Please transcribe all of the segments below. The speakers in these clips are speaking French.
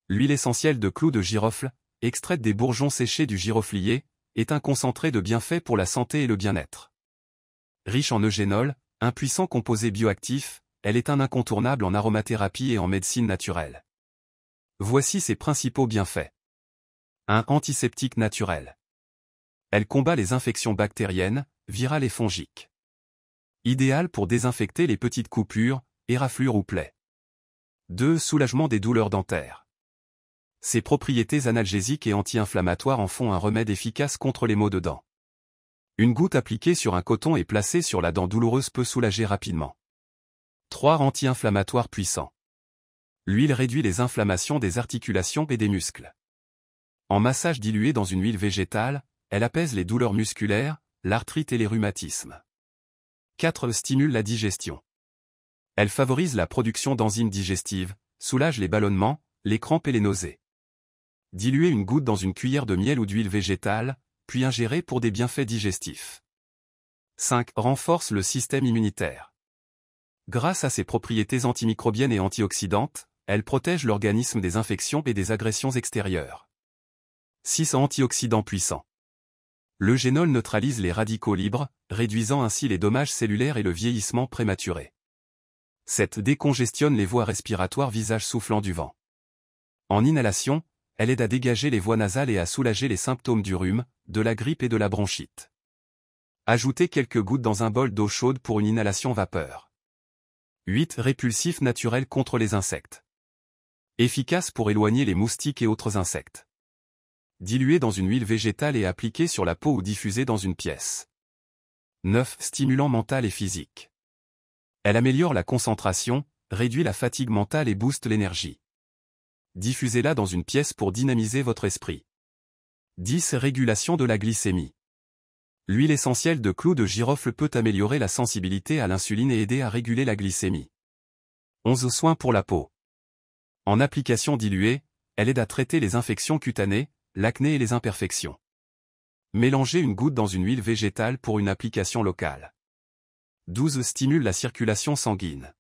L'huile essentielle de clous de girofle, extraite des bourgeons séchés du giroflier, est un concentré de bienfaits pour la santé et le bien-être. Riche en eugénol, un puissant composé bioactif, elle est un incontournable en aromathérapie et en médecine naturelle. Voici ses principaux bienfaits. Un antiseptique naturel. Elle combat les infections bactériennes, virales et fongiques. Idéal pour désinfecter les petites coupures, éraflures ou plaies. 2. Soulagement des douleurs dentaires. Ses propriétés analgésiques et anti-inflammatoires en font un remède efficace contre les maux de dents. Une goutte appliquée sur un coton et placée sur la dent douloureuse peut soulager rapidement. 3. Anti-inflammatoire puissant. L'huile réduit les inflammations des articulations et des muscles. En massage dilué dans une huile végétale, elle apaise les douleurs musculaires, l'arthrite et les rhumatismes. 4. Stimule la digestion. Elle favorise la production d'enzymes digestives, soulage les ballonnements, les crampes et les nausées. Diluez une goutte dans une cuillère de miel ou d'huile végétale, puis ingérez pour des bienfaits digestifs. 5. Renforce le système immunitaire. Grâce à ses propriétés antimicrobiennes et antioxydantes, elle protège l'organisme des infections et des agressions extérieures. 6. Antioxydants puissants. L'eugénol neutralise les radicaux libres, réduisant ainsi les dommages cellulaires et le vieillissement prématuré. 7. Décongestionne les voies respiratoires visage soufflant du vent. En inhalation, elle aide à dégager les voies nasales et à soulager les symptômes du rhume, de la grippe et de la bronchite. Ajoutez quelques gouttes dans un bol d'eau chaude pour une inhalation vapeur. 8. Répulsif naturel contre les insectes. Efficace pour éloigner les moustiques et autres insectes. Dilué dans une huile végétale et appliqué sur la peau ou diffusé dans une pièce. 9. Stimulant mental et physique. Elle améliore la concentration, réduit la fatigue mentale et booste l'énergie. Diffusez-la dans une pièce pour dynamiser votre esprit. 10. Régulation de la glycémie. L'huile essentielle de clous de girofle peut améliorer la sensibilité à l'insuline et aider à réguler la glycémie. 11. Soins pour la peau. En application diluée, elle aide à traiter les infections cutanées, l'acné et les imperfections. Mélangez une goutte dans une huile végétale pour une application locale. 12. Stimule la circulation sanguine.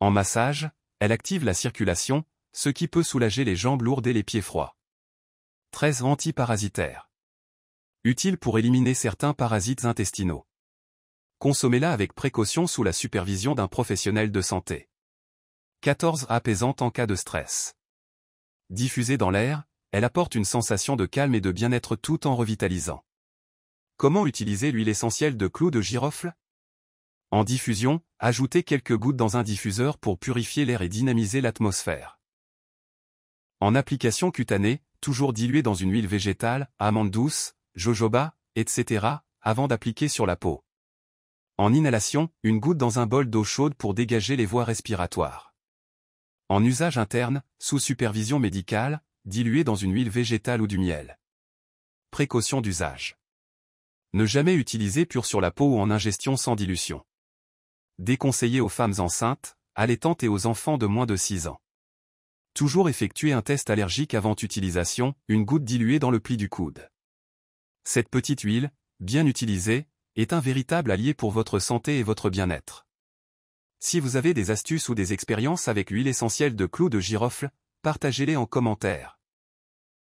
En massage, elle active la circulation, ce qui peut soulager les jambes lourdes et les pieds froids. 13. Antiparasitaire. Utile pour éliminer certains parasites intestinaux. Consommez-la avec précaution sous la supervision d'un professionnel de santé. 14. Apaisante en cas de stress. Diffusée dans l'air, elle apporte une sensation de calme et de bien-être tout en revitalisant. Comment utiliser l'huile essentielle de clous de girofle? En diffusion, ajoutez quelques gouttes dans un diffuseur pour purifier l'air et dynamiser l'atmosphère. En application cutanée, toujours diluée dans une huile végétale, amande douce, jojoba, etc., avant d'appliquer sur la peau. En inhalation, une goutte dans un bol d'eau chaude pour dégager les voies respiratoires. En usage interne, sous supervision médicale, diluée dans une huile végétale ou du miel. Précaution d'usage. Ne jamais utiliser pur sur la peau ou en ingestion sans dilution. Déconseillé aux femmes enceintes, allaitantes et aux enfants de moins de 6 ans. Toujours effectuer un test allergique avant utilisation, une goutte diluée dans le pli du coude. Cette petite huile, bien utilisée, est un véritable allié pour votre santé et votre bien-être. Si vous avez des astuces ou des expériences avec l'huile essentielle de clous de girofle, partagez-les en commentaire.